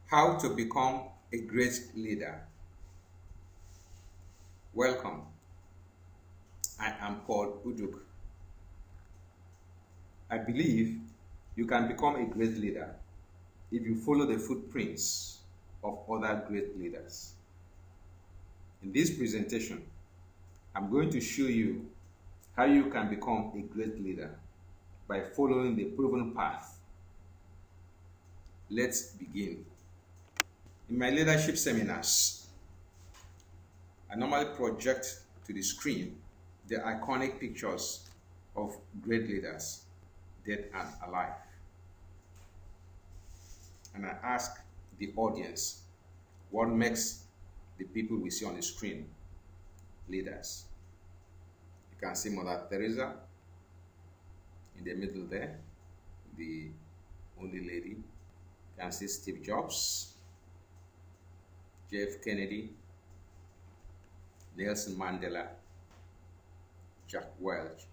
How to become a great leader. Welcome. I am called Uduk. I believe you can become a great leader if you follow the footprints of other great leaders. In this presentation, I'm going to show you how you can become a great leader by following the proven path. Let's begin. In my leadership seminars, I normally project to the screen the iconic pictures of great leaders, dead and alive. And I ask the audience, what makes the people we see on the screen leaders? You can see Mother Teresa in the middle there, the only lady. You can see Steve Jobs, Jeff Kennedy, Nelson Mandela, Jack Welch,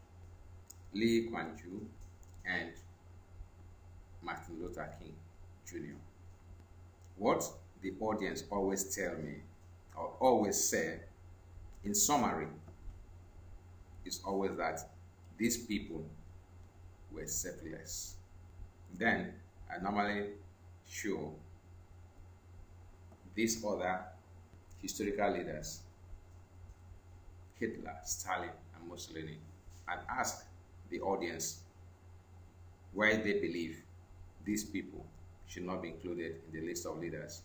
Lee Kuan Yew, and Martin Luther King Jr. What the audience always tell me or always say in summary is always that these people were selfless. Then I normally show these other historical leaders, Hitler, Stalin, and Mussolini, and ask the audience why they believe these people should not be included in the list of leaders.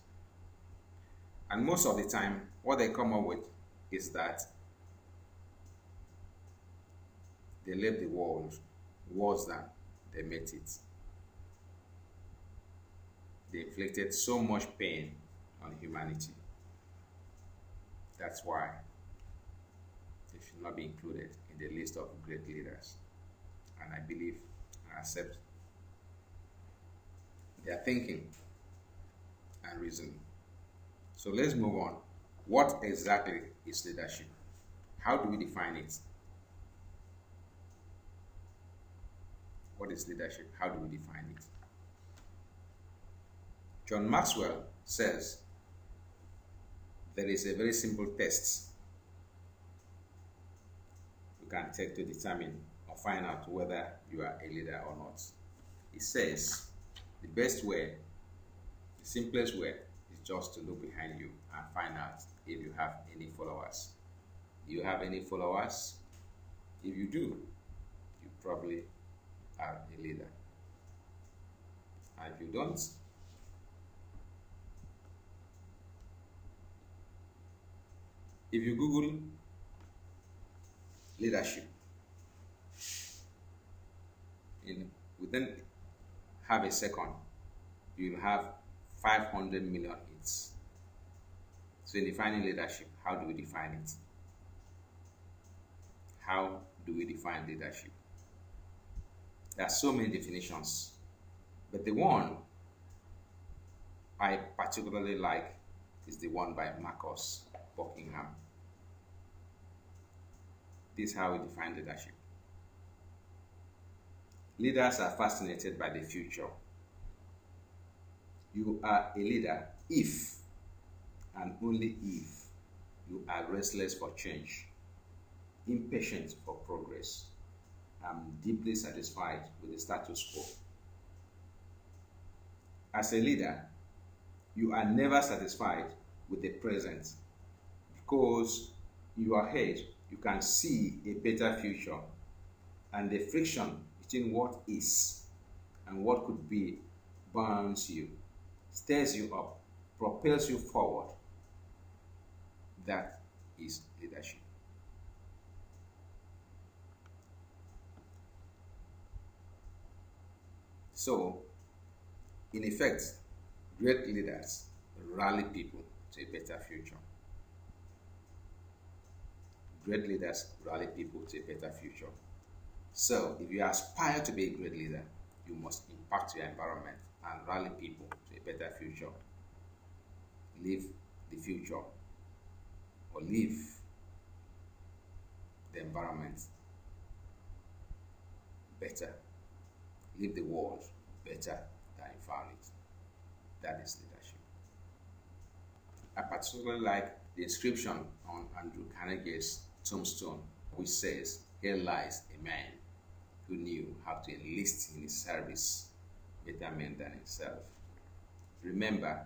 And most of the time, what they come up with is that they left the world worse than they met it. They inflicted so much pain on humanity. That's why they should not be included in the list of great leaders. And I believe and accept their thinking and reasoning. So let's move on. What exactly is leadership? How do we define it? What is leadership? How do we define it? John Maxwell says there is a very simple test you can take to determine or find out whether you are a leader or not. He says the best way, the simplest way, is just to look behind you and find out if you have any followers. Do you have any followers? If you do, you probably are a leader. And if you don't, if you Google leadership, within half a second, you will have 500 million hits. So in defining leadership, how do we define it? How do we define leadership? There are so many definitions, but the one I particularly like is the one by Marcus Buckingham. This is how we define leadership. Leaders are fascinated by the future. You are a leader if and only if you are restless for change, impatient for progress, and deeply satisfied with the status quo. As a leader, you are never satisfied with the present because in your head you can see a better future, and the friction between what is and what could be burns you, stirs you up, propels you forward. That is leadership. So, in effect, great leaders rally people to a better future. Great leaders rally people to a better future. So, if you aspire to be a great leader, you must impact your environment and rally people to a better future. Live the future or live the environment better. Leave the world better than you found it. That is leadership. particularly like the inscription on Andrew Carnegie's tombstone, which says, "Here lies a man who knew how to enlist in his service better men than himself." Remember,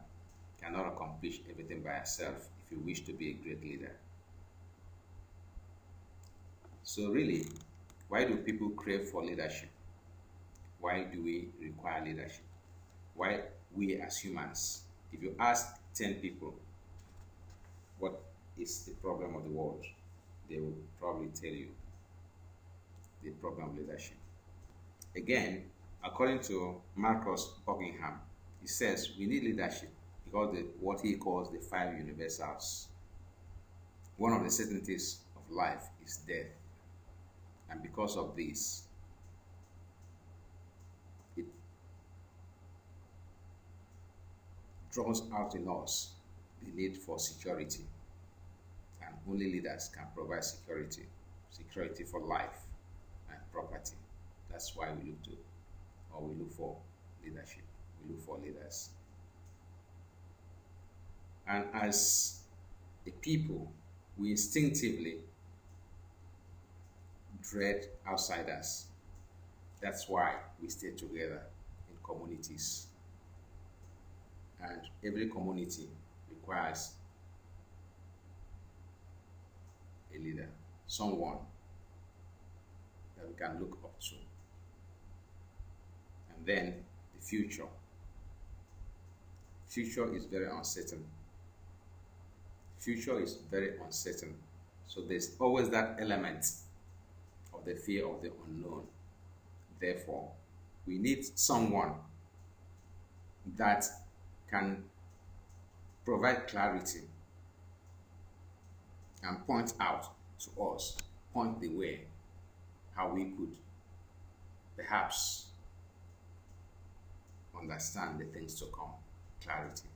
you cannot accomplish everything by yourself if you wish to be a great leader. So really, why do people crave for leadership? Why do we require leadership? Why we as humans? If you ask 10 people what is the problem of the world, they will probably tell you the problem of leadership. Again, according to Marcus Buckingham, he says we need leadership because what he calls the 5 universals. One of the certainties of life is death. And because of this, it draws out in us the need for security. And only leaders can provide security for life and property. That's why we look for leadership. We look for leaders. And as a people, we instinctively dread outsiders. That's why we stay together in communities. And every community requires a leader, someone that we can look up to. And then the future. Future is very uncertain. Future is very uncertain. So there's always that element of the fear of the unknown. Therefore, we need someone that can provide clarity and point out to us, point the way, how we could perhaps understand the things to come. Clarity.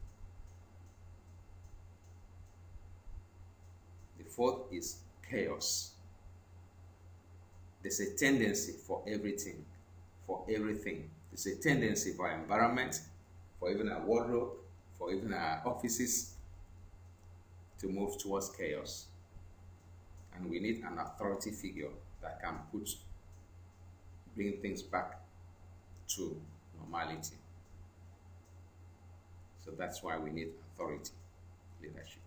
The fourth is chaos. There's a tendency for everything. There's a tendency for our environment, for even our wardrobe, for even our offices to move towards chaos. And we need an authority figure that can bring things back to normality. So that's why we need authority, leadership.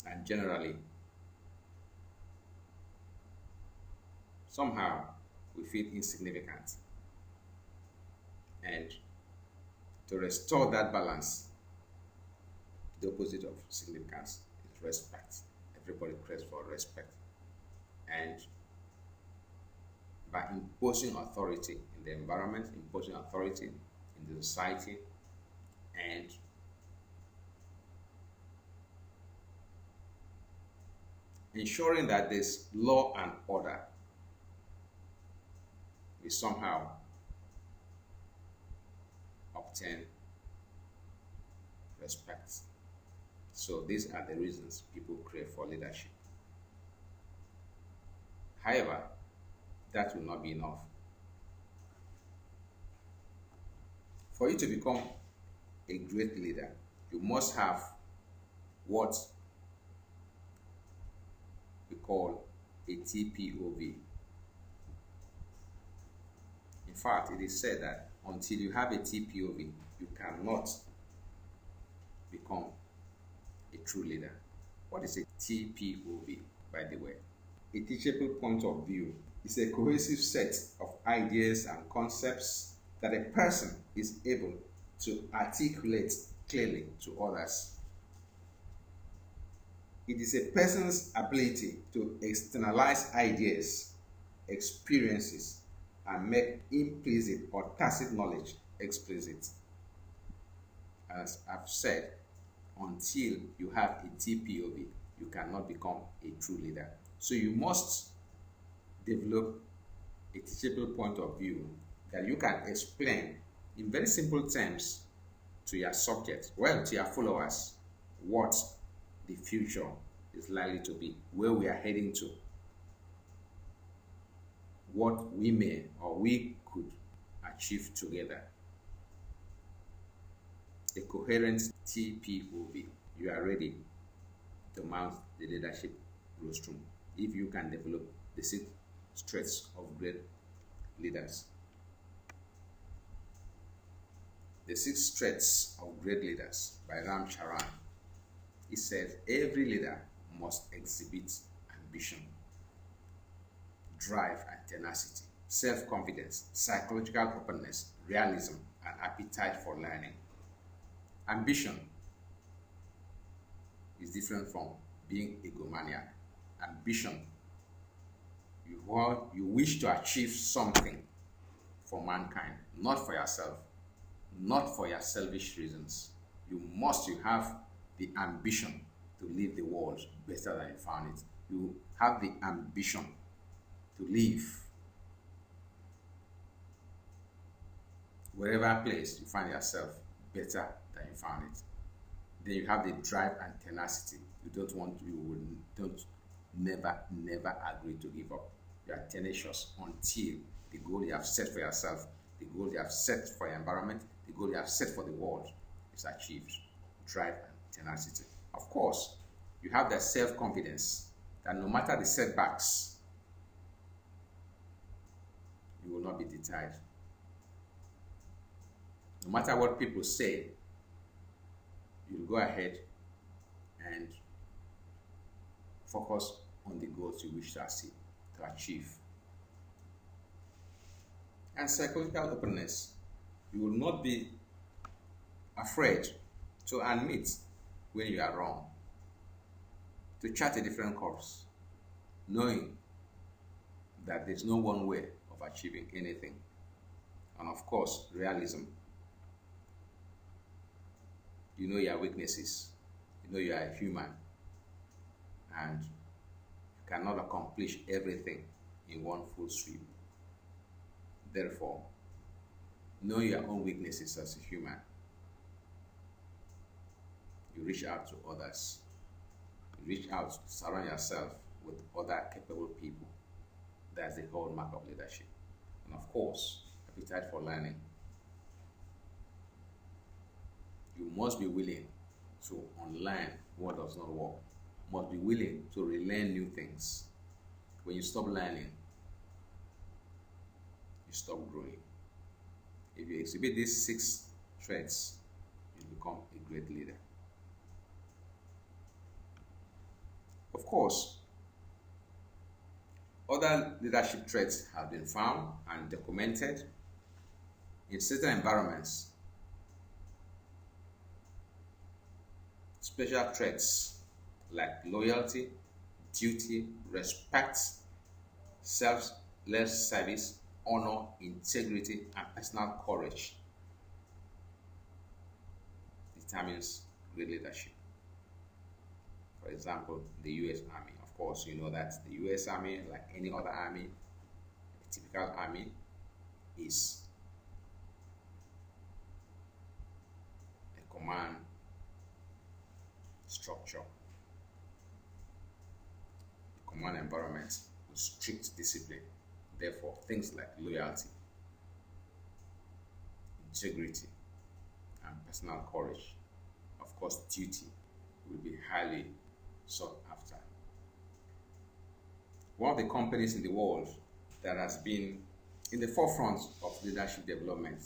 And generally, somehow we feel insignificant. And to restore that balance, the opposite of significance is respect. Everybody craves for respect. And by imposing authority in the environment, imposing authority in the society, and ensuring that there's law and order, we somehow obtain respect. So these are the reasons people crave for leadership. However, that will not be enough. For you to become a great leader, you must have what we call a TPOV. In fact, it is said that until you have a TPOV, you cannot become a true leader. What is a TPOV, by the way? A teachable point of view is a cohesive set of ideas and concepts that a person is able to articulate clearly to others. It is a person's ability to externalize ideas, experiences, and make implicit or tacit knowledge explicit. As I've said, until you have a TPOV, you cannot become a true leader. So you must develop a teachable point of view that you can explain in very simple terms to your subject, to your followers, what the future is likely to be, where we are heading to, what we may or we could achieve together. A coherent TPOV. You are ready to mount the leadership rostrum if you can develop the 6 traits of great leaders. The 6 traits of great leaders by Ram Charan. It says every leader must exhibit ambition, drive and tenacity, self-confidence, psychological openness, realism, and appetite for learning. Ambition is different from being egomaniac. Ambition, you wish to achieve something for mankind, not for yourself, not for your selfish reasons. You have the ambition to leave the world better than you found it. You have the ambition to live wherever place you find yourself better than you found it. Then you have the drive and tenacity. You don't never agree to give up. You are tenacious until the goal you have set for yourself, the goal you have set for your environment, the goal you have set for the world is achieved. Drive and tenacity. Of course, you have that self-confidence that no matter the setbacks, you will not be deterred. No matter what people say, you'll go ahead and focus on the goals you wish to achieve. And psychological openness. You will not be afraid to admit when you are wrong, to chart a different course, knowing that there's no one way of achieving anything. And of course, realism. You know your weaknesses. You know you are a human. And you cannot accomplish everything in one full sweep. Therefore, know your own weaknesses as a human. You reach out to others. You reach out to surround yourself with other capable people. That's the hallmark of leadership. And of course, appetite for learning. You must be willing to unlearn what does not work. You must be willing to relearn new things. When you stop learning, you stop growing. If you exhibit these 6 traits, you become a great leader. Of course, other leadership traits have been found and documented in certain environments. Special traits like loyalty, duty, respect, selfless service, honor, integrity, and personal courage determines great leadership. For example, the U.S. Army. Of course, you know that the U.S. Army, like any other army, a typical army, is a command structure, a command environment with strict discipline. Therefore, things like loyalty, integrity, and personal courage, of course, duty, will be highly sought after. One of the companies in the world that has been in the forefront of leadership development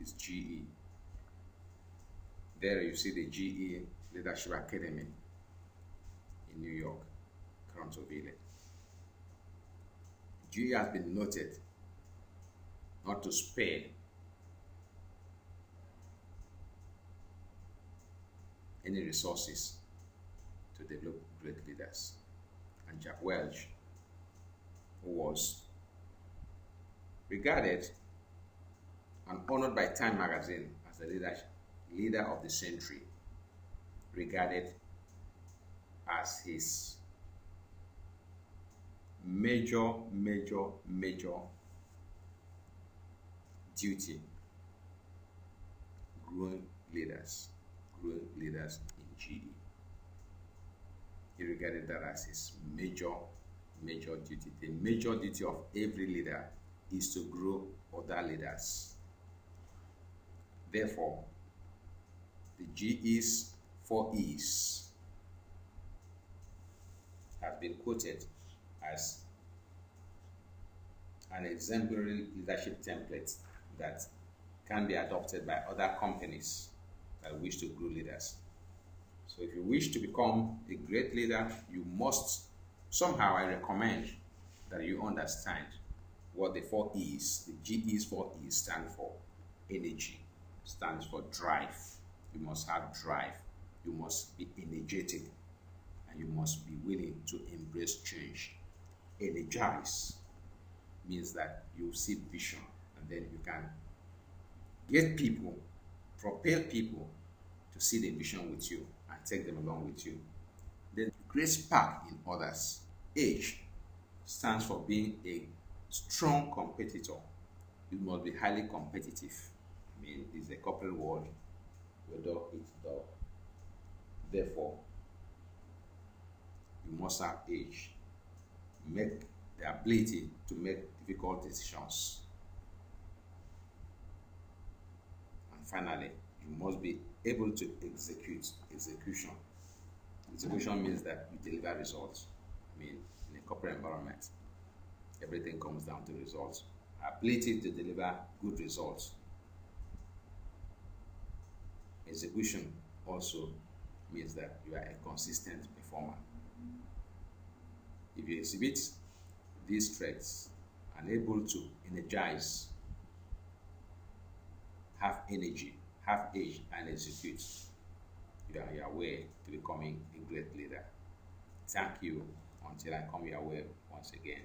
is GE. There you see the GE Leadership Academy in New York, Torontoville. GE has been noted not to spare any resources to develop great leaders. And Jack Welch, who was regarded and honored by Time magazine as the leader of the century, regarded as his major duty growing leaders in GE. He regarded that as his major duty. The major duty of every leader is to grow other leaders. Therefore, The GE's 4 E's have been quoted as an exemplary leadership template that can be adopted by other companies that wish to grow leaders. So if you wish to become a great leader, you must, somehow I recommend that you understand what the 4 E's, the GE's 4 E's stand for. Energy stands for drive. You must have drive. You must be energetic, and you must be willing to embrace change. Energize means that you see vision, and then you can get people, propel people to see the vision with you and take them along with you. Then create spark in others. H stands for being a strong competitor. You must be highly competitive. I mean, it's a corporate word where dog eats dog. Therefore, you must have H. Make the ability to make difficult decisions. And finally, you must be able to execute. Execution. Execution means that you deliver results. I mean, in a corporate environment, everything comes down to results. Ability to deliver good results. Execution also means that you are a consistent performer. If you exhibit these traits and able to energize, have energy, have edge, and execute, you are your way to becoming a great leader. Thank you until I come your way once again.